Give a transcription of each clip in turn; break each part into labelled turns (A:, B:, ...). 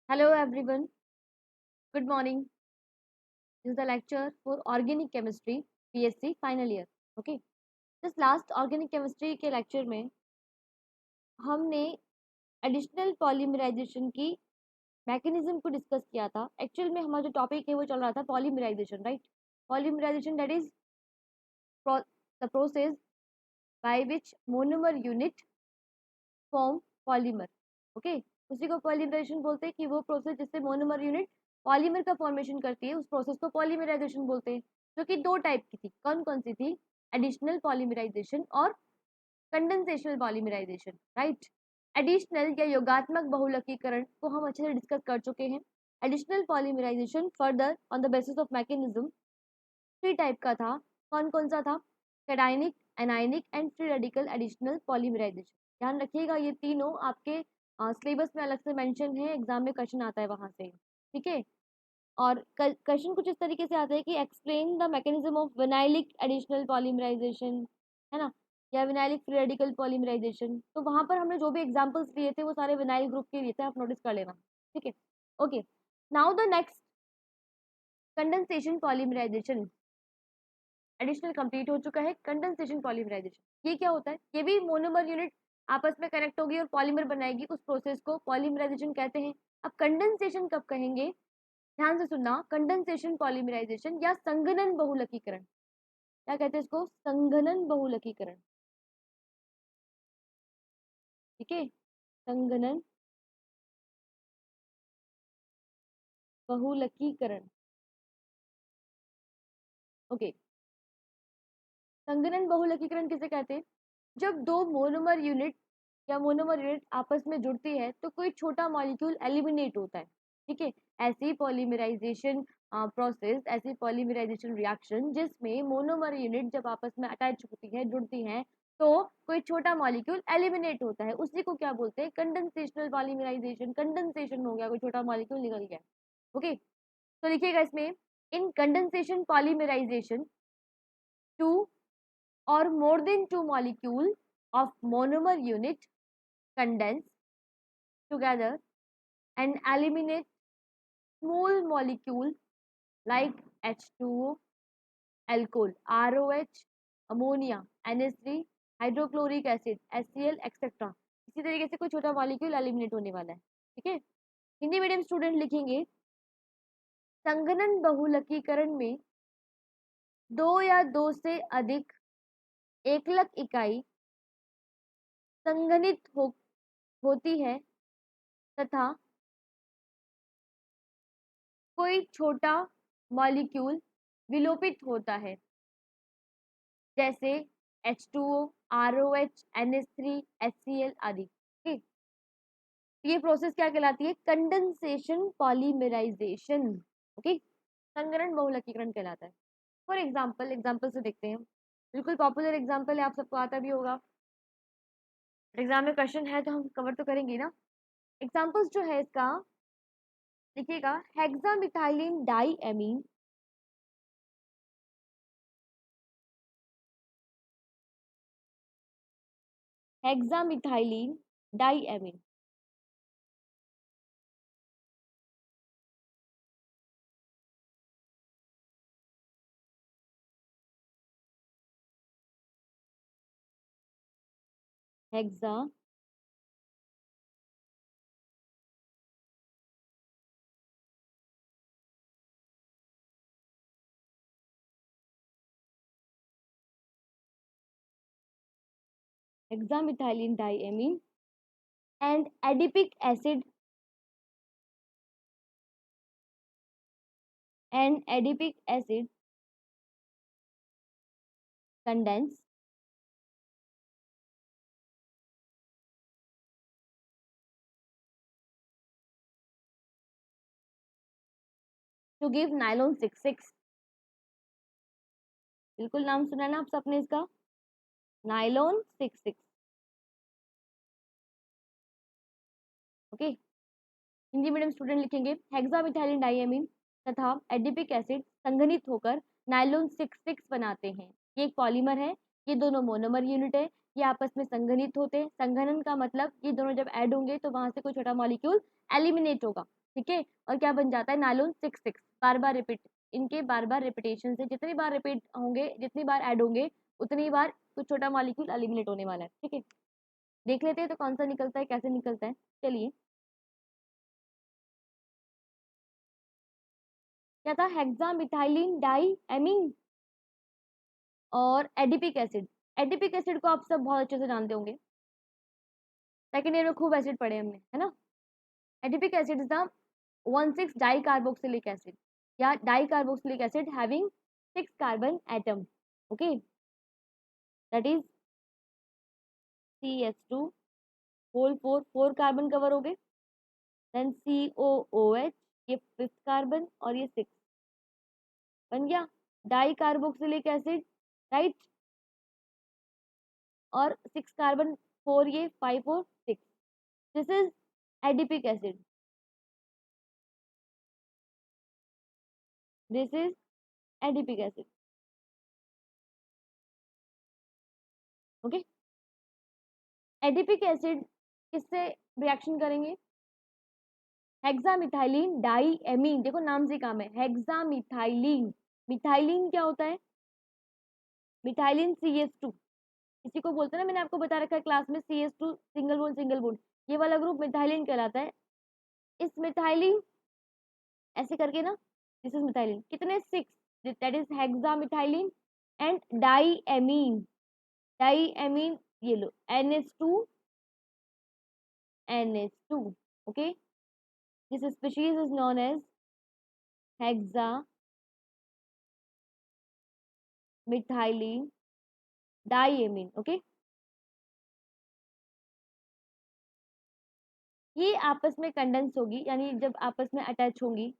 A: Hello everyone, good morning. This is the lecture for Organic Chemistry, BSc final year. Okay, this last Organic Chemistry के lecture में हमने additional polymerization की mechanism को discuss किया था. Actual में हमारा जो topic है वो चल रहा था polymerization, right? Polymerization, that is the process by which monomer unit form polymer. Okay, उसी को polymerization बोलते हैं कि वो प्रोसेस जिससे मोनोमर यूनिट पॉलीमर का फॉर्मेशन करती है, उस प्रोसेस को पॉलीमराइजेशन बोलते हैं, जो कि दो टाइप की थी. कौन कौन सी थी? एडिशनल पॉलीमराइजेशन और कंडेंसेशनल पॉलीमराइजेशन, राइट. एडिशनल या योगात्मक बहुलकीकरण को हम अच्छे से डिस्कस कर चुके हैं. Additional polymerization further on the basis of mechanism three type का था. कौन कौन सा था? Cationic, anionic and free radical additional polymerization. ध्यान रखिएगा, ये तीनों आपके सिलेबस में अलग से मेंशन है, एग्जाम में क्वेश्चन आता है वहां से. ठीक है. और क्वेश्चन कुछ इस तरीके से आता है कि explain the mechanism of vinylic additional polymerization, है ना, या विनाइलिक फ्री रेडिकल पॉलीमराइजेशन. तो वहां पर हमने जो भी एग्जांपल्स लिए थे वो सारे विनाइल ग्रुप के लिए थे, आप नोटिस कर लेना. ठीक है. Okay, now the next condensation polymerization. Additional complete हो चुका है. कंडेंसेशन पॉलीमराइजेशन ये क्या होता है? ये भी मोनोमर यूनिट आपस में कनेक्ट होगी और पॉलीमर बनाएगी, उस प्रोसेस को पॉलीमराइजेशन कहते हैं. अब कंडेंसेशन कब कहेंगे? ध्यान से सुनना. कंडेंसेशन पॉलीमराइजेशन या संघनन बहुलकीकरण, क्या कहते हैं इसको? संघनन बहुलकीकरण. ठीक है, संघनन बहुलकीकरण. ओके, संघनन बहुलकीकरण किसे कहते हैं? जब दो मोनोमर यूनिट या मोनोमर यूनिट आपस में जुड़ती है तो कोई छोटा मॉलिक्यूल एलिमिनेट होता है. ठीक है. ऐसी पॉलीमराइजेशन प्रोसेस, ऐसी पॉलीमराइजेशन रिएक्शन जिसमें मोनोमर यूनिट जब आपस में अटैच होती है, जुड़ती हैं, तो कोई छोटा मॉलिक्यूल एलिमिनेट होता है. उसी को क्या बोलते हैं? कंडेंसेशनल पॉलीमराइजेशन. कंडेंसेशन हो गया, कोई छोटा मॉलिक्यूल निकल गया. ओके, तो लिखिएगा इसमें, in condensation polymerisation two or more than two molecule of monomer unit condense together and eliminate small molecule like H2O, alcohol, ROH, ammonia, NH3, hydrochloric acid, HCl, etcetera. इसी तरीके से कोई छोटा मॉलिक्यूल एलिमिनेट होने वाला है. ठीक है. हिंदी मीडियम स्टूडेंट लिखेंगे, संघनन बहुलकीकरण में दो या दो से अधिक एकलक इकाई संघनित होती है तथा कोई छोटा मॉलिक्यूल विलोपित होता है, जैसे H2O, ROH, NH3, HCl आदि. ठीक. ये प्रोसेस क्या कहलाती है? Condensation polymerization. ओके, संघनन बहुलकीकरण कहलाता है. फॉर एग्जांपल से देखते हैं. बिल्कुल पॉपुलर एग्जांपल है, आप सबको आता भी होगा. एग्जाम में क्वेश्चन है तो हम कवर तो करेंगे ना. एग्जांपल्स जो है इसका देखिएगा, hexamethylene diamine, hexamethylene diamine. Hexa hexamethylene diamine and adipic acid condense to give nylon 66. बिल्कुल नाम सुना है ना आप सबने इसका, nylon 66. Okay, Hindi medium student लिखेंगे, हेक्सामिथाइलिन डाइएमीन तथा एडिपिक एसिड संघनित होकर नाइलॉन 66 बनाते हैं. ये एक पॉलीमर है, ये दोनों मोनोमर यूनिट है, ये आपस में संघनित होते हैं. संघनन का मतलब ये दोनों जब ऐड होंगे तो वहां से कोई छोटा मॉलिक्यूल एलिमिनेट होगा. ठीक है, और क्या बन जाता है नायलॉन 6 6, बार बार रिपीट, इनके बार बार रिपीटेशन से जितनी बार रिपीट होंगे, जितनी बार ऐड होंगे, उतनी बार कुछ छोटा मॉलिक्यूल एलिमिनेट होने वाला है। ठीक है, देख लेते हैं तो कौन सा निकलता है, कैसे निकलता है। चलिए, क्या था, हेक्सा मिथाइलिन डाई एमीन और एडिपिक एसिड। एडिपिक एसिड को आप सब बहुत अच्छे से जानते होंगे, सेकेंड ईयर में खूब एसिड पढ़े हमने, है ना। Adipic acid is the 1,6 di carboxylic acid या di carboxylic acid having 6 carbon atom. Okay, that is CH2 whole 4 carbon cover हो गए, देन COOH, ये 5th कार्बन और ये 6 बन गया डाई कार्बोक्सिलिक एसिड, राइट, और 6 कार्बन 4, ये 5 और 6, this is adipic acid, this is adipic acid. Okay, adipic acid किससे रिएक्शन करेंगे, हेक्सामिथाइलिन डाई एमीन, देखो नाम से काम है, हेक्सामिथाइलिन, मिथाइलिन क्या होता है, मिथाइलिन CH2, इसी को बोलते हैं ना, मैंने आपको बता रखा है क्लास में, CH2 सिंगल बॉन्ड, ये वाला ग्रुप मिथाइलिन कहलाता है। इस मिथाइलिन ऐसे करके ना, दिस इज मिथाइलिन, कितने 6, that is hexamethylene and di amine, di amine, ये लो NH2 NH2। Okay, this species is known as hexa methylene diamine. Okay, ये आपस में कंडेंस होगी, यानी जब आपस में अटैच होंगी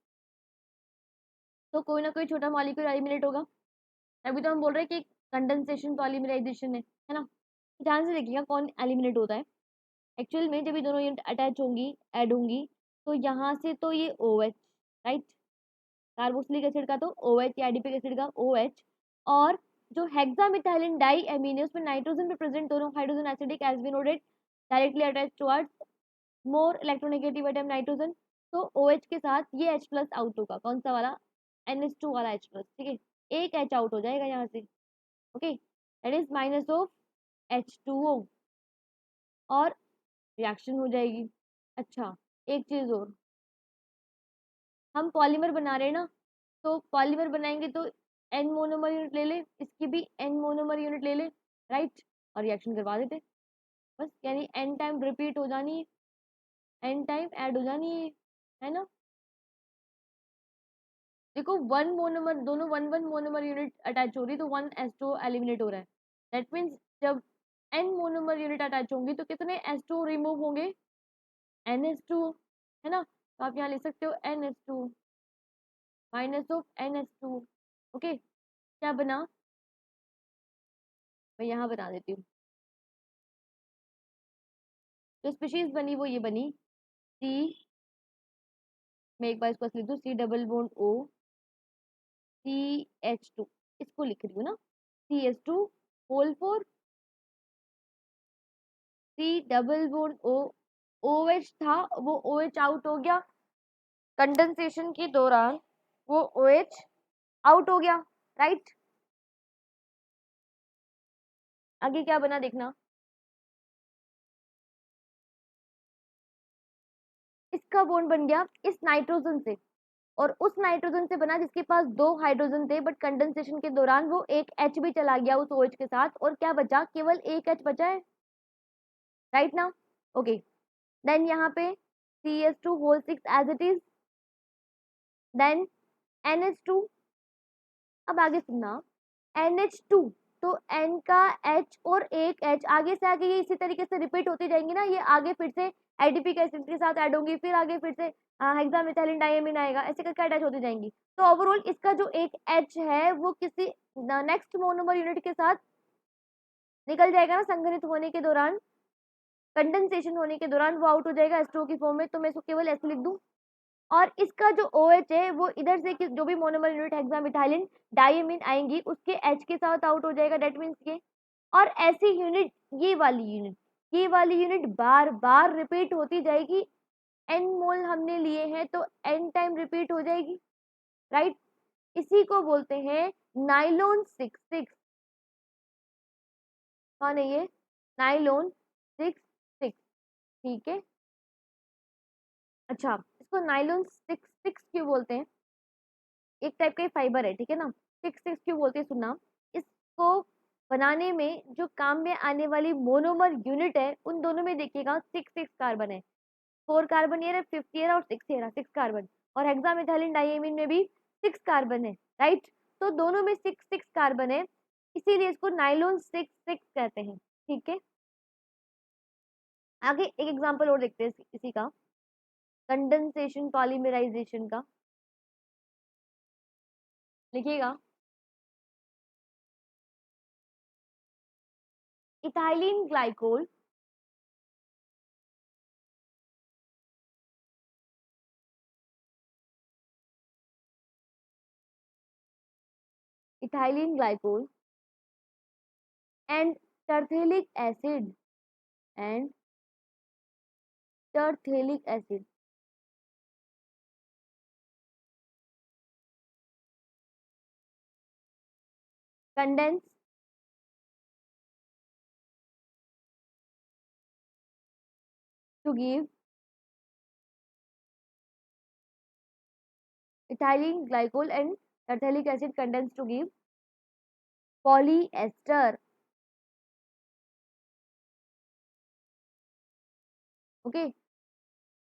A: तो कोई ना कोई छोटा मॉलिक्यूल एलिमिनेट होगा, तभी तो हम बोल रहे हैं कि कंडेंसेशन पॉलीमराइजेशन है ना। ध्यान से देखिएगा कौन एलिमिनेट होता है। एक्चुअल में जब ये दोनों यूनिट अटैच होंगी, ऐड होंगी, तो यहाँ से तो ये OH, राइट, कार्बोक्सिलिक एसिड का तो OH या एडिपिक एसिड का OH, और जो हेक्सामिथाइलिन डाई एमीन है उसमें नाइट्रोजन भी प्रेजेंट, दोनों hydrogen acidic as be noted, directly attach towards more electronegative atom nitrogen, तो OH के साथ ये H प्लस आउट होगा, कौन सा वाला, NH2 वाला H प्लस। ठीक है, एक H आउट हो जाएगा यहाँ से। Okay, that is minus of H2O और रिएक्शन हो जाएगी। अच्छा, एक चीज और, हम पॉलीमर बना रहे हैं ना, तो पॉलीमर बनाएंगे तो N मोनोमर यूनिट ले ले, इसकी भी N मोनोमर यूनिट ले ले, राइट, और रिएक्शन करवा देते बस, यानी N टाइम रिपीट हो जानी है, N टाइम ऐड हो जानी है ना। देखो 1 मोनोमर, दोनों 1 1 मोनोमर यूनिट अटैच हो रही, तो 1 H2O एलिमिनेट हो रहा है, दैट मीन्स जब N मोनोमर यूनिट अटैच होंगी तो कितने H2O रिमूव होंगे, NH2, है ना, तो आप यहाँ लिख सकते हो NH2 minus of NH2। Okay, क्या बना, मैं यहाँ बना देती हूँ, जो स्पीशीज बनी वो ये बनी, C, मैं एक बार इसको लिख दूँ, C double bond O CH2, इसको लिख रही हूँ ना, CH2 whole 4 C double bond O, OH था वो OH आउट हो गया कंडेंसेशन के दौरान, वो OH आउट हो गया, राइट। आगे क्या बना देखना, इसका बॉन्ड बन गया इस नाइट्रोजन से, और उस नाइट्रोजन से बना जिसके पास 2 हाइड्रोजन थे, बट कंडेंसेशन के दौरान वो एक H भी चला गया उस OH के साथ, और क्या बचा, केवल एक H बचा है, राइट ना। ओके, देन यहाँ पे CH2 whole 6 as it is, then NH2, अब आगे सुनना, NH2, तो N का H और एक H, आगे से आगे ये इसी तरीके से रिपीट होती जाएंगी ना, ये आगे फिर से एडिपिक एसिड के साथ ऐड होंगी, फिर आगे फिर से हेक्सामिथाइलिन डाइएमीन आएगा, ऐसे करके अटैच होती जाएंगी, तो ओवरऑल इसका जो एक H है वो किसी नेक्स्ट मोनोमर यूनिट के साथ निकल जाएगा ना, संघनित होने के दौरान, कंडेंसेशन होने के दौरान वो आउट हो जाएगा H2O की फॉर्म में, तो मैं इसको केवल ऐसे लिख दूं, और इसका जो OH है वो इधर से जो भी मोनोमर यूनिट हेक्सामिथाइलिन डाइएमीन आएंगी उसके H के साथ आउट हो जाएगा, दैट मीन्स ये, और ऐसी यूनिट, ये वाली यूनिट बार बार रिपीट होती जाएगी n मोल हमने लिए हैं तो n टाइम रिपीट हो जाएगी, राइट। इसी को बोलते हैं नाइलोन 6,6। कौन है ये? नाइलोन 6,6, ठीक है। अच्छा, इसको नाइलोन 6,6 क्यों बोलते हैं? एक टाइप का फाइबर है, ठीक है ना। 6,6 क्यों बोलते हैं, सुनना। इसको बनाने में जो काम में आने वाली मोनोमर यूनिट है, उन दोनों में देखिएगा 6,6 कार्बन है। 4 कार्बन ये रहा, 50 ये रहा और 6 ये रहा, 6 कार्बन। और हेक्सामेथाइलिन डाइएमीन में भी 6 कार्बन है, राइट। तो दोनों में 6,6 कार्बन है, इसीलिए इसको नाइलोन 6,6 कहते हैं, ठीक है। आगे एक एग्जांपल और देखते हैं इसी का, कंडेंसेशन पॉलीमराइजेशन का। लिखिएगा, ethylene glycol ethylene glycol and tertiary acid and tertiary acid condense to give ethylene glycol and tertiary acid condense to give polyester, okay.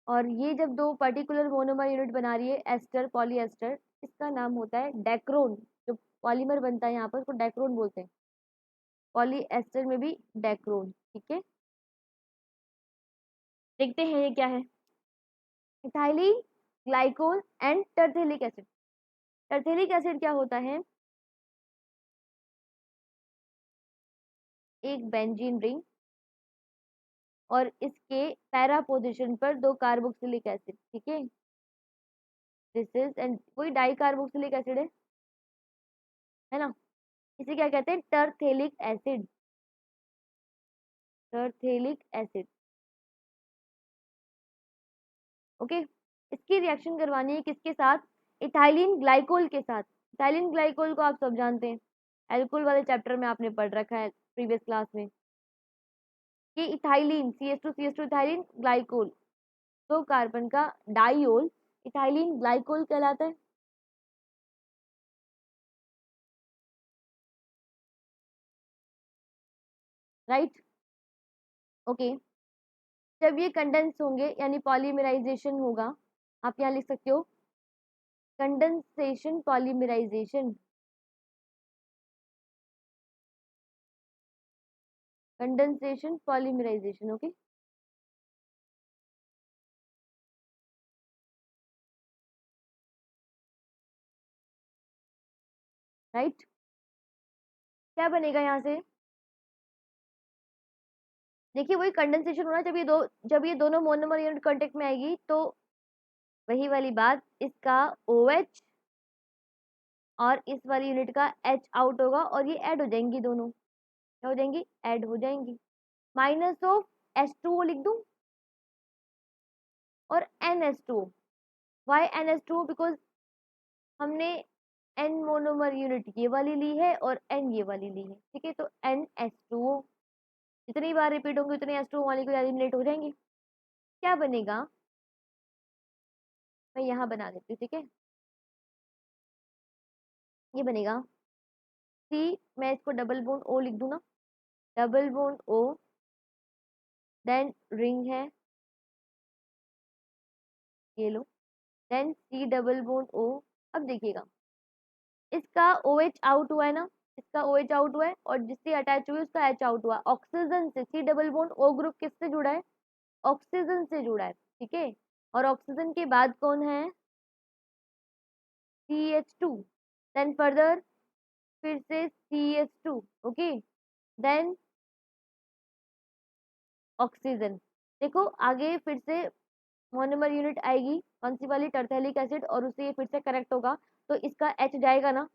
A: और ये जब दो पर्टिकुलर मोनोमर यूनिट बना रही है, एस्टर पॉलीएस्टर, इसका नाम होता है डेक्रोन। जो पॉलीमर बनता है यहाँ पर उसको डेक्रोन बोलते हैं, पॉलीएस्टर में भी डेक्रोन, ठीक है। देखते हैं ये क्या है, ethylene glycol and terephthalic acid. Terephthalic acid क्या होता है, एक बेंजीन रिंग और इसके पैरा पोजीशन पर दो कार्बोक्सिलिक एसिड, ठीक है। दिस इज एंड कोई डाई कार्बोक्सिलिक एसिड है ना। इसे क्या कहते हैं, टरथेलिक एसिड, टरथेलिक एसिड, ओके। इसकी रिएक्शन करवानी है किसके साथ, इथाइलिन ग्लाइकोल के साथ। इथाइलिन ग्लाइकोल को आप सब जानते हैं, एल्कोहल वाले चैप्टर में आपने पढ़ रखा है प्रीवियस क्लास में, कि इथाइलिन CH2 इथाइलिन ग्लाइकोल, दो कार्बन का डाइओल इथाइलिन ग्लाइकोल कहलाता है, राइट, ओके। जब ये कंडेंस होंगे यानी पॉलीमराइजेशन होगा, आप यहाँ लिख सकते हो condensation polymerization, condensation polymerization, okay. Right, क्या बनेगा यहाँ से, देखिए वही कंडेंसेशन होना, जब ये दोनों मोनोमर यूनिट कांटेक्ट में आएगी तो वही वाली बात, इसका OH और इस वाली यूनिट का H आउट होगा और ये ऐड हो जाएंगी, दोनों क्या हो जाएंगी, ऐड हो जाएंगी। माइनस ऑफ H2O लिख दूं और NH2O। वाई NH2O, बिकॉज हमने N मोनोमर यूनिट ये वाली ली है और N ये वाली ली है, ठीक है। तो NH2O जितनी बार रिपीट होंगे उतनी H2O मॉलिक्यूल एलिमिनेट हो जाएंगे। क्या बनेगा, मैं यहाँ बना देती हूँ, ठीक है। ये बनेगा C, मैं इसको डबल बॉन्ड O लिख दूँ ना, double bond O, then ring है, ये लो, then C double bond O। अब देखिएगा इसका OH आउट हुआ है ना, इसका OH आउट हुआ है और जिससे अटैच हुई उसका H आउट हुआ। ऑक्सीजन से C double bond O group किससे जुड़ा है, ऑक्सीजन से जुड़ा है, ठीक है। और ऑक्सीजन के बाद कौन है, CH2, देन फर्दर फिर से CH2, ओके, देन ऑक्सीजन। देखो आगे फिर से मोनोमर यूनिट आएगी, कौन सी वाली, टर्थिलिक एसिड, और उससे ये फिर से करेक्ट होगा तो इसका H जाएगा ना,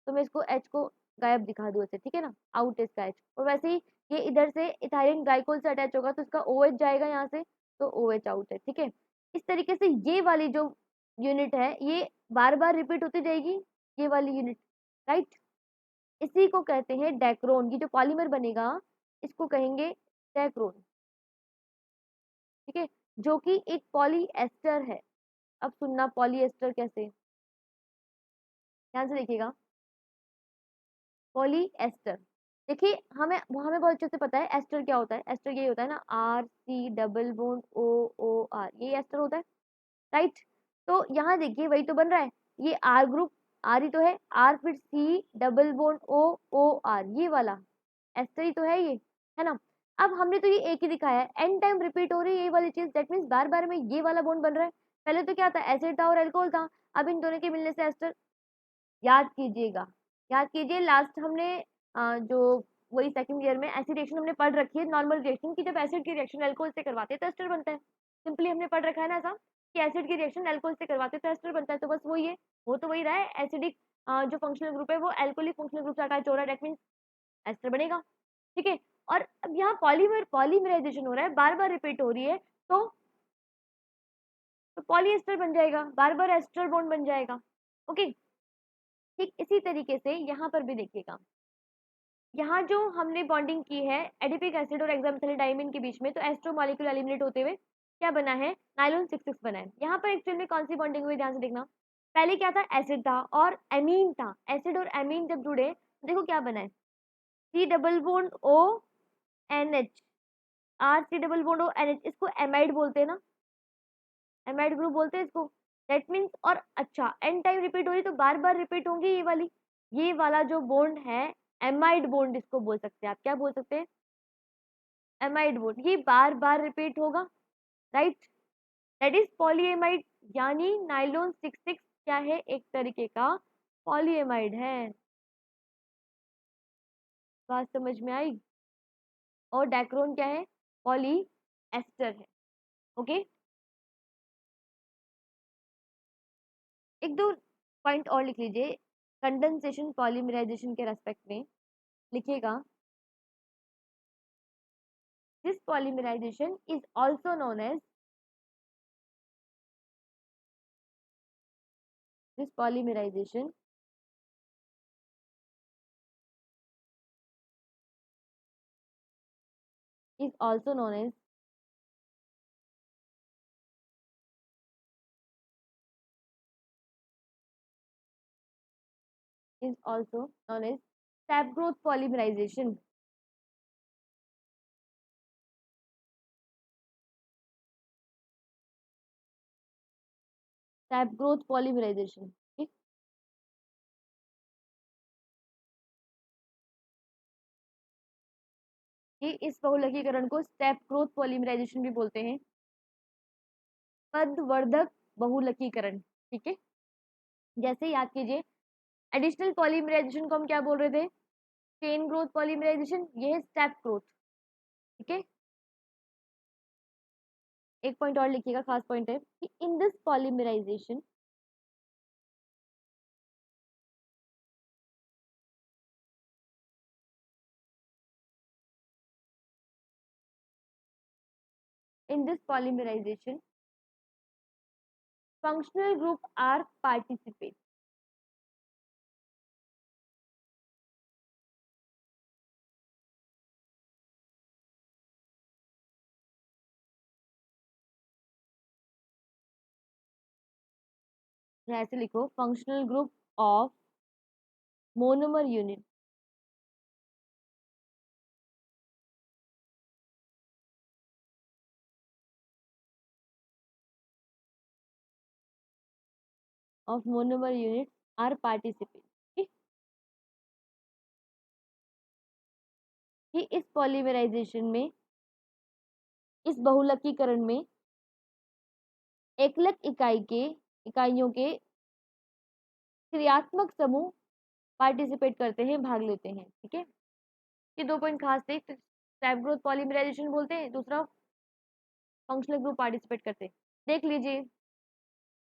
A: तो मैं इसको H को गायब दिखा दूँ ऐसे, ठीक है ना, आउट है इसका H। और वैसे ही ये इधर से इथाइलिन ग्लाइकोल से अटैच होगा तो इसका OH जाएगा यहाँ से, तो OH आउट है, ठीक है। इस तरीके से ये वाली जो यूनिट है ये बार बार रिपीट होती जाएगी, ये वाली यूनिट, राइट। इसी को कहते हैं डेक्रोन। ये जो पॉलीमर बनेगा इसको कहेंगे डेक्रोन, ठीक है, जो कि एक पॉलीएस्टर है। अब सुनना पॉलीएस्टर कैसे, ध्यान से देखिएगा। पॉलीएस्टर, देखिए हमें हमें बहुत अच्छे से पता है एस्टर क्या होता है। एस्टर ये होता है ना, R C double bond O O R, ये एस्टर होता है, राइट। तो यहाँ देखिए वही तो बन रहा है, ये आर ग्रुप, आर ही तो है, आर फिर C double bond O O R, ये वाला एस्टर ही तो है ना। अब हमने तो ये एक ही दिखाया है, एन टाइम रिपीट हो रही है ये वाली चीज, दैट मीन्स बार बार में ये वाला बॉन्ड बन रहा है। पहले तो क्या था, एसिड था और अल्कोहल था, अब इन दोनों के मिलने से एस्टर। याद कीजिएगा, याद कीजिए लास्ट हमने जो वही सेकंड ईयर में ऐसी रिएक्शन हमने पढ़ रखी है, नॉर्मल रिएक्शन की, जब एसिड की रिएक्शन अल्कोहल से करवाते हैं तो एस्टर बनता है। सिंपली हमने पढ़ रखा है ना ऐसा कि एसिड की रिएक्शन अल्कोहल से करवाते हैं तो एस्टर बनता है, तो बस वही है, वो तो वही रहा है। एसिडिक जो फंक्शनल ग्रुप है वो अल्कोहलिक फंक्शनल ग्रुप से अटैच हो रहा है, दैट मींस एस्टर बनेगा, ठीक है। और अब यहाँ पॉलीमराइजेशन हो रहा है, बार बार रिपीट हो रही है, तो पॉलीएस्टर बन जाएगा, बार बार एस्टर बॉन्ड बन जाएगा, ओके। ठीक इसी तरीके से यहाँ पर भी देखिएगा, यहाँ जो हमने बॉन्डिंग की है एडिपिक एसिड और हेक्सामेथिलिडाइमिन के बीच में, तो एस्ट्रो मॉलिक्यूल एलिमिनेट होते हुए क्या बना है, नायलॉन 6 बना है। यहाँ पर एक्चुअल में कौन सी बॉन्डिंग हुई, ध्यान से देखना। पहले क्या था, एसिड था और एमीन था, एसिड और एमीन जब जुड़े तो देखो क्या बना है, C double bond O N H, R C double bond O N H, इसको एमाइड बोलते हैं ना, एमाइड ग्रुप बोलते हैं इसको, दैट मीन्स। और अच्छा एन टाइम रिपीट हो रही तो बार बार रिपीट होंगी ये वाली, ये वाला जो बॉन्ड है एमाइड बॉन्ड इसको बोल सकते हैं आप, क्या बोल सकते हैं, एमाइड बॉन्ड, ये बार बार रिपीट होगा, राइट, दैट इज पॉलीएमाइड। यानी नाइलॉन 6 क्या है, एक तरीके का पॉलीएमाइड है, बात समझ में आई। और डैक्रोन क्या है, पॉली एस्टर है, ओके। एक दो पॉइंट और लिख लीजिए कंडेंसेशन पॉलीमराइजेशन के रेस्पेक्ट में, लिखिएगा, this polymerization is also known as, this polymerization is also known as, is also known as sap growth polymerization, sap growth polymerization, ठीक। ये इस बहुलकीकरण को स्टेप ग्रोथ पॉलीमराइजेशन भी बोलते हैं, पदवर्धक बहुलकीकरण, ठीक है। जैसे याद कीजिए एडिशनल पॉलीमराइजेशन को हम क्या बोल रहे थे, चेन ग्रोथ पॉलीमराइजेशन, ये है स्टेप ग्रोथ, ठीक है। एक पॉइंट और लिखिएगा, खास पॉइंट है कि in this polymerization, in this polymerization functional group are participate, या ऐसे लिखो functional group of monomer unit of monomer units are participate, ठीक। कि इस पॉलीमराइजेशन में, इस बहुलकीकरण में एकलक इकाइयों के क्रियात्मक समूह पार्टिसिपेट करते हैं, भाग लेते हैं, ठीक है। ये दो पॉइंट खास थे, स्टेप ग्रोथ पॉलीमराइजेशन बोलते हैं, दूसरा फंक्शनल ग्रुप पार्टिसिपेट करते हैं। देख लीजिए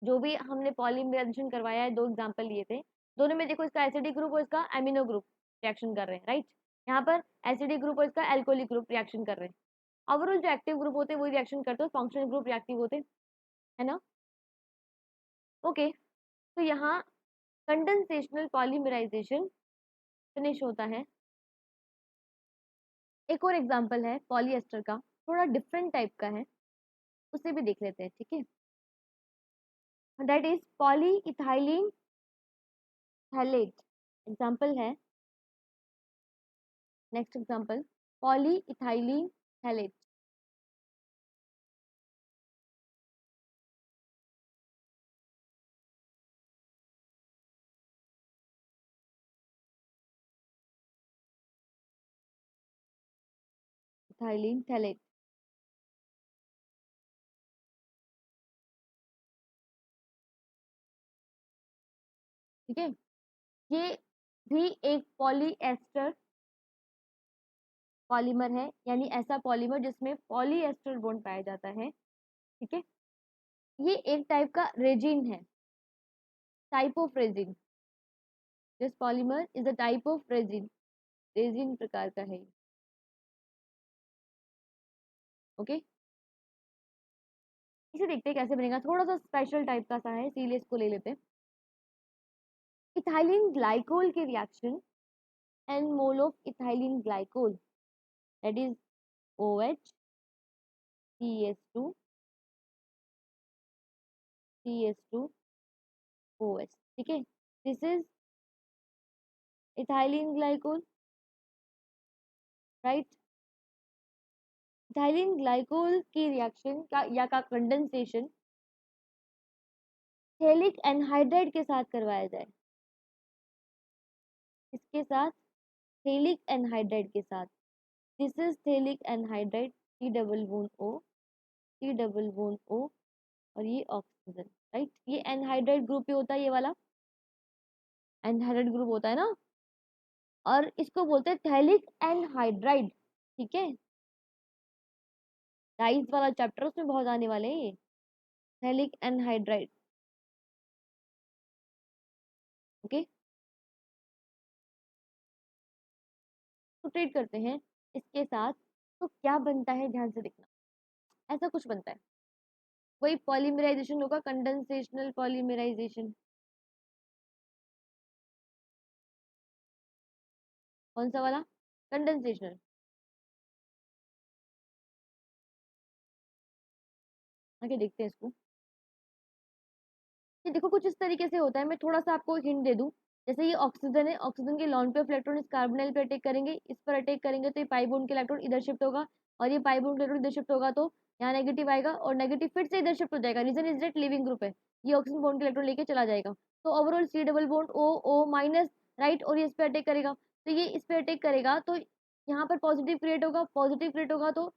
A: जो भी हमने पॉलीमराइजेशन करवाया है, दो एग्जांपल लिए थे, दोनों में देखो इसका एसिडिक ग्रुप और इसका एमिनो ग्रुप रिएक्शन कर रहे हैं, राइट। यहाँ पर एसिडिक ग्रुप और इसका एल्कोहलिक ग्रुप रिएक्शन कर रहे हैं। ओवरऑल जो एक्टिव ग्रुप होते हैं वही रिएक्शन करते हैं, फंक्शनल ग्रुप रिएक्टिव होते हैं, है ना। ओके, तो यहाँ कंडेंसेशनल पॉलीमराइजेशन फिनिश होता है। एक और एग्जांपल है पॉलीएस्टर का, थोड़ा डिफरेंट टाइप का है, उसे भी देख लेते हैं, ठीक है। That is poly ethylene phthalate. Example है, next example, poly ethylene phthalate. Ethylene phthalate, ठीक है। ये भी एक पॉलीएस्टर पॉलीमर है, यानी ऐसा पॉलीमर जिसमें पॉलीएस्टर बॉन्ड पाया जाता है, ठीक है। ये एक टाइप का रेजिन है, type of resin. This polymer is a type of resin, resin प्रकार का है। ओके, इसे देखते हैं कैसे बनेगा, थोड़ा सा स्पेशल टाइप का सा है, इसीलिए इसको ले लेते हैं। इथाइलिन ग्लाइकोल के reaction, n mole of ethylene glycol, that is OH CH2 CH2 OH, ठीक है। This is ethylene glycol, right. Ethylene glycol की रिएक्शन का या का कंडेंसेशन थैलिक एनहाइड्राइड के साथ करवाया जाए, इसके साथ, थैलिक एनहाइड्राइड के साथ। This is phthalic anhydride, C double bond O, C double bond O, और ये ऑक्सीजन, राइट। ये एनहाइड्राइड ग्रुप ही होता है, ये वाला एनहाइड्राइड ग्रुप होता है ना, और इसको बोलते हैं थैलिक एनहाइड्राइड, ठीक है। डाइस वाला चैप्टर उसमें बहुत आने वाले हैं ये, थैलिक एनहाइड्राइड, ओके। तो ट्रीट करते हैं इसके साथ, तो क्या बनता है ध्यान से देखना, ऐसा कुछ बनता है, वही पॉलीमराइजेशन होगा, कंडेंसेशनल पॉलीमराइजेशन। कौन सा वाला, कंडेंसेशनल। आगे देखते हैं इसको। ये देखो कुछ इस तरीके से होता है, मैं थोड़ा सा आपको हिंट दे दूं। जैसे ये ऑक्सीजन है, ऑक्सीजन के लॉन पे ऑफ इलेक्ट्रॉन इस कार्बोनाइल पे अटैक करेंगे, इस पर अटैक करेंगे तो ये पाई बॉन्ड के इलेक्ट्रॉन इधर शिफ्ट होगा, और ये पाई बॉन्ड के इलेक्ट्रॉन इधर शिफ्ट होगा तो यहाँ नेगेटिव आएगा, और नेगेटिव फिर से इधर शिफ्ट हो जाएगा, reason is that leaving group है, ये ऑक्सीजन बॉन्ड के इलेक्ट्रॉन लेके चला जाएगा, तो overall C double bond O minus, right, और ये इस पे अटैक करेगा, तो ये इस पे अटैक करेगा तो यहाँ पर पॉजिटिव क्रिएट होगा, पॉजिटिव क्रिएट होगा तो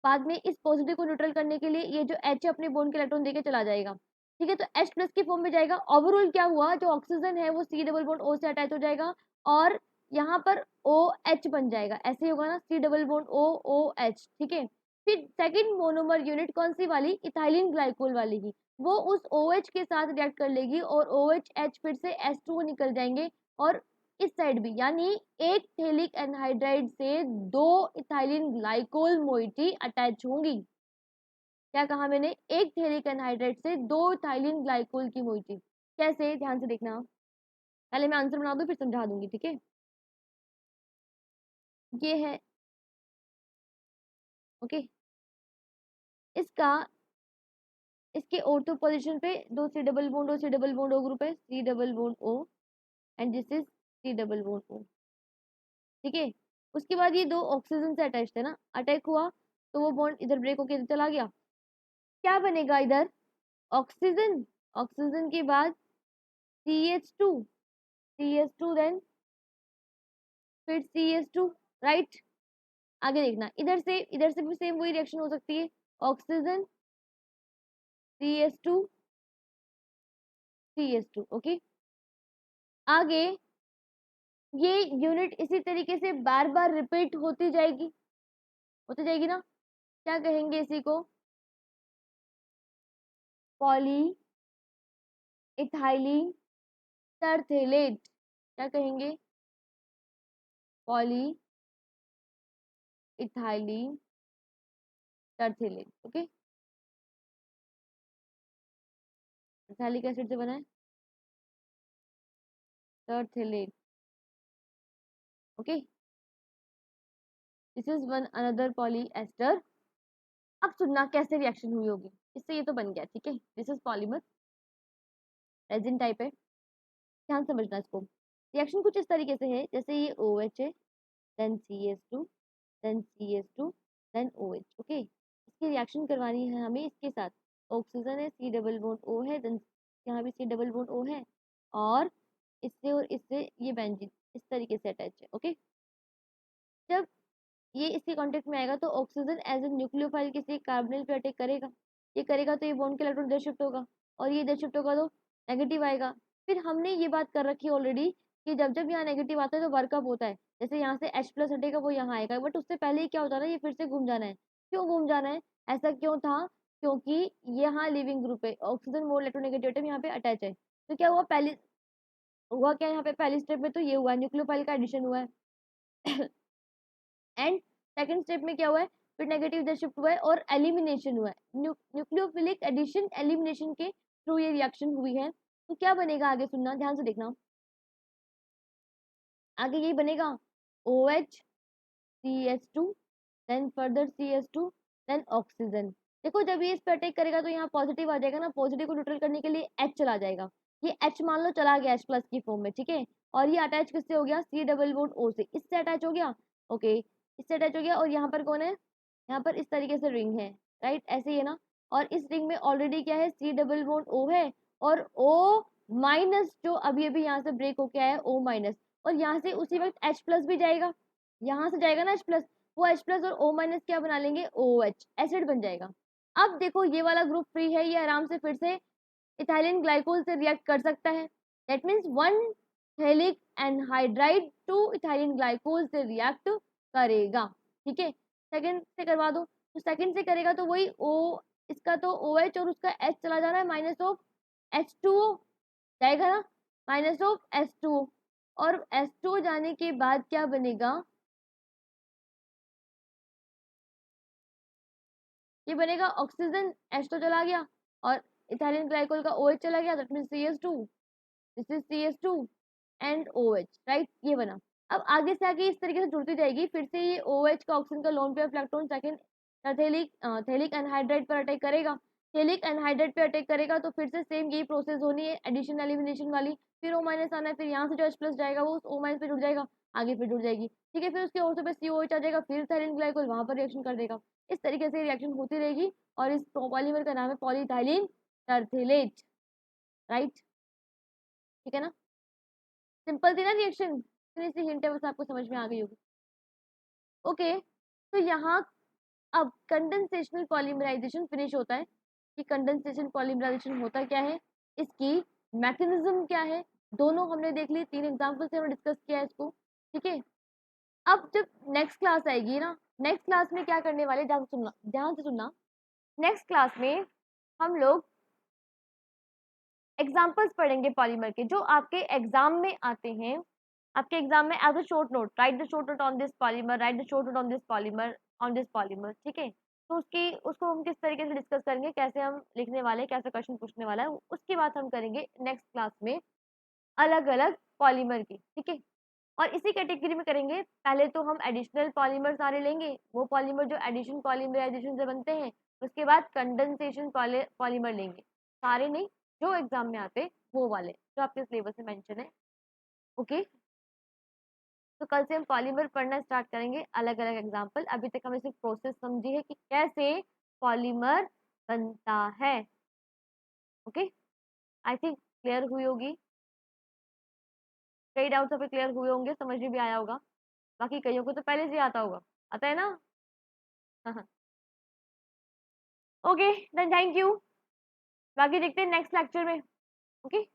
A: बाद में इस पॉजिटिव को न्यूट्रल करने के लिए ये जो H है अपने बॉन्ड के इलेक्ट्रॉन देके चला जाएगा, ठीक है। तो H प्लस की फॉर्म में जाएगा, ओवरऑल क्या हुआ, जो ऑक्सीजन है वो C डबल बॉन्ड O से अटैच हो जाएगा, और यहाँ पर OH बन जाएगा, ऐसे ही होगा ना, C double bond O OH, ठीक है। फिर सेकंड मोनोमर यूनिट कौन सी वाली, इथाइलिन ग्लाइकोल वाली की, वो उस OH के साथ रिएक्ट कर लेगी, और OH फिर से H2 निकल जाएंगे, और इस साइड भी, यानी एक थैलिक एनहाइड्राइड से दो इथाइलिन ग्लाइकोल मोइटी अटैच होंगी। क्या कहा मैंने, एक थैलिक एनहाइड्राइड से दो इथाइलिन ग्लाइकोल की मोइटी। कैसे, ध्यान से देखना, पहले मैं आंसर बना दूं फिर समझा दूंगी, ठीक है। ये है, ओके, इसका, इसके ऑर्थो पोजीशन पे दो C double bond O, C double bond O group है, C double bond O, and this is C double bond O, ठीक है। उसके बाद ये दो ऑक्सीजन से अटैच है ना, अटैक हुआ तो वो बॉन्ड इधर ब्रेक होके इधर चला गया, क्या बनेगा इधर, ऑक्सीजन, ऑक्सीजन के बाद CH2, CH2 देन फिर CH2, राइट। आगे देखना, इधर से भी सेम वही रिएक्शन हो सकती है, ऑक्सीजन CH2 CH2, ओके। आगे ये यूनिट इसी तरीके से बार बार रिपीट होती जाएगी ना, क्या कहेंगे इसी को, पॉली इथाइलिन टरथेलेट, क्या कहेंगे, poly ethylene terephthalate, okay. Ethylic acid से बना है terephthalate. Okay, this is one another polyester. अब सुनना कैसे रिएक्शन हुई होगी, इससे ये तो बन गया, ठीक है। This is polymer, resin type है, ध्यान समझना इसको। रिएक्शन कुछ इस तरीके से है, जैसे ये OH है, then CH2, then CH2, then OH। Okay, इसकी रिएक्शन करवानी है हमें इसके साथ। ऑक्सीजन है, C डबल बॉन्ड O है, देन यहाँ भी C डबल बॉन्ड O है, और इससे ये बेंजीन इस तरीके से अटैच है। ओके, जब ये इसके कांटेक्ट में आएगा तो ऑक्सीजन एज ए न्यूक्लियोफाइल किसी कार्बोनिल पे अटैक करेगा। ये करेगा तो ये बॉन्ड के इलेक्ट्रॉन इधर शिफ्ट होगा, और ये इधर शिफ्ट होगा तो नेगेटिव आएगा। फिर हमने ये बात कर रखी है ऑलरेडी कि जब जब यहाँ नेगेटिव आता है तो वर्कअप होता है। जैसे यहाँ से H+ हटेगा वो यहाँ आएगा, बट उससे पहले ही क्या होता है ना, ये फिर से घूम जाना है। क्यों घूम जाना है, ऐसा क्यों था, क्योंकि यहाँ लिविंग ग्रुप है, ऑक्सीजन मोर इलेक्ट्रोनेगेटिव एटम यहाँ पे अटैच है। तो क्या हुआ, पहली हुआ क्या यहाँ पे, पहली स्टेप में तो ये हुआ, न्यूक्लियोफाइल का एडिशन हुआ है। एंड सेकंड स्टेप में क्या हुआ है, फिर नेगेटिव इधर शिफ्ट हुआ है और एलिमिनेशन हुआ है। न्यूक्लियोफिलिक एडिशन एलिमिनेशन के थ्रू ये रिएक्शन हुई है। तो क्या बनेगा आगे, सुनना ध्यान से देखना, आगे यही बनेगा OH CH2, then further CH2, then oxygen. देखो जब ये इस पे अटैक करेगा तो यहाँ पॉजिटिव आ जाएगा ना, पॉजिटिव को न्यूट्रल करने के लिए H चला जाएगा। ये H मान लो चला गया H+ की फॉर्म में, ठीक है। और ये अटैच किससे हो गया, C डबल बॉन्ड O से, इससे अटैच हो गया। ओके, इससे अटैच हो गया, और यहाँ पर कौन है, यहाँ पर इस तरीके से रिंग है, राइट, ऐसे ही है ना। और इस रिंग में ऑलरेडी क्या है, C डबल बॉन्ड O है, और O- जो अभी अभी यहाँ से ब्रेक होके आया है O-, और यहाँ से उसी वक्त H+ भी जाएगा, यहाँ से जाएगा ना H+, वो H+ और O- क्या बना लेंगे, OH, एसिड बन जाएगा। अब देखो ये वाला ग्रुप फ्री है, ये आराम से फिर से इथाइलिन ग्लाइकोल से रिएक्ट कर सकता है। That means one phthalic anhydride two ethylene glycol से रिएक्ट करेगा, ठीक है। सेकंड से करवा दो, तो सेकंड से करेगा तो वही O, इसका तो OH और उसका H चला जाना है, माइनस ऑफ H2O जाएगा ना, माइनस ऑफ H2O, और H2O जाने के बाद क्या बनेगा, ये बनेगा ऑक्सीजन, H तो चला गया, और इथाइलिन ग्लाइकोल का OH चला गया, that means CH2, this is CH2 and OH, right, ये बना। अब आगे से आगे इस तरीके से जुड़ती जाएगी, फिर से ये OH का ऑक्सीजन का lone pair electron second phthalic anhydride पर अटैक करेगा। थैलिक एनहाइड्राइड पे अटैक करेगा तो फिर से सेम यही प्रोसेस होनी है, एडिशन एलिमिनेशन वाली। फिर O- आना है, फिर यहाँ से जो H+ जाएगा वो उस O- पे जुड़ जाएगा, आगे फिर जुड़ जाएगी, ठीक है। फिर उसके और पे COH आ जाएगा, फिर इथाइलिन ग्लाइकोल वहां पर रिएक्शन कर देगा। इस तरीके से रिएक्शन होती रहेगी, और इस पॉलीमर का नाम है पॉलीइथाइलिन टरथेलेट, राइट, ठीक है ना। सिंपल थी ना रिएक्शन, इतनी सी हिंट है, बस आपको समझ में आ गई होगी। ओके, तो यहाँ अब कंडेंसेशनल पॉलीमराइजेशन फिनिश होता है कि कंडेंसेशन पॉलीमराइजेशन होता क्या है, इसकी मैकेनिज्म क्या है, दोनों हमने देख ली, 3 एग्जांपल से हमने डिस्कस किया है इसको, ठीक है। अब जब नेक्स्ट क्लास आएगी ना, नेक्स्ट क्लास में क्या करने वाले, ध्यान से सुनना, ध्यान से सुनना। नेक्स्ट क्लास में हम लोग एग्जाम्पल्स पढ़ेंगे पॉलीमर के, जो आपके एग्जाम में आते हैं। आपके एग्जाम में as a short note, write the short note on this polymer, write the short note on this polymer, on this polymer, ठीक है। तो उसको हम किस तरीके से डिस्कस करेंगे, कैसे हम लिखने वाले हैं, कैसे क्वेश्चन पूछने वाला है, उसकी बात हम करेंगे नेक्स्ट क्लास में, अलग अलग पॉलीमर की, ठीक है। और इसी कैटेगरी में करेंगे, पहले तो हम एडिशनल पॉलीमर सारे लेंगे, वो पॉलीमर जो एडिशन पॉलीमराइजेशन से बनते हैं। उसके बाद कंडेंसेशन पॉलीमर लेंगे, सारे नहीं, जो एग्जाम में आते वो वाले जो आपके सिलेबस में मेंशन है। ओके, तो कल से हम पॉलीमर पढ़ना स्टार्ट करेंगे, अलग अलग एग्जाम्पल। अभी तक हमें सिर्फ प्रोसेस समझी है कि कैसे पॉलीमर बनता है। ओके, आई थिंक क्लियर हुई होगी, कई डाउट्स अभी क्लियर हुए होंगे, समझ में भी आया होगा। बाकी कईयों को तो पहले से ही आता होगा, आता है ना। ओके, देन थैंक यू, बाकी देखते हैं नेक्स्ट लेक्चर में। ओके।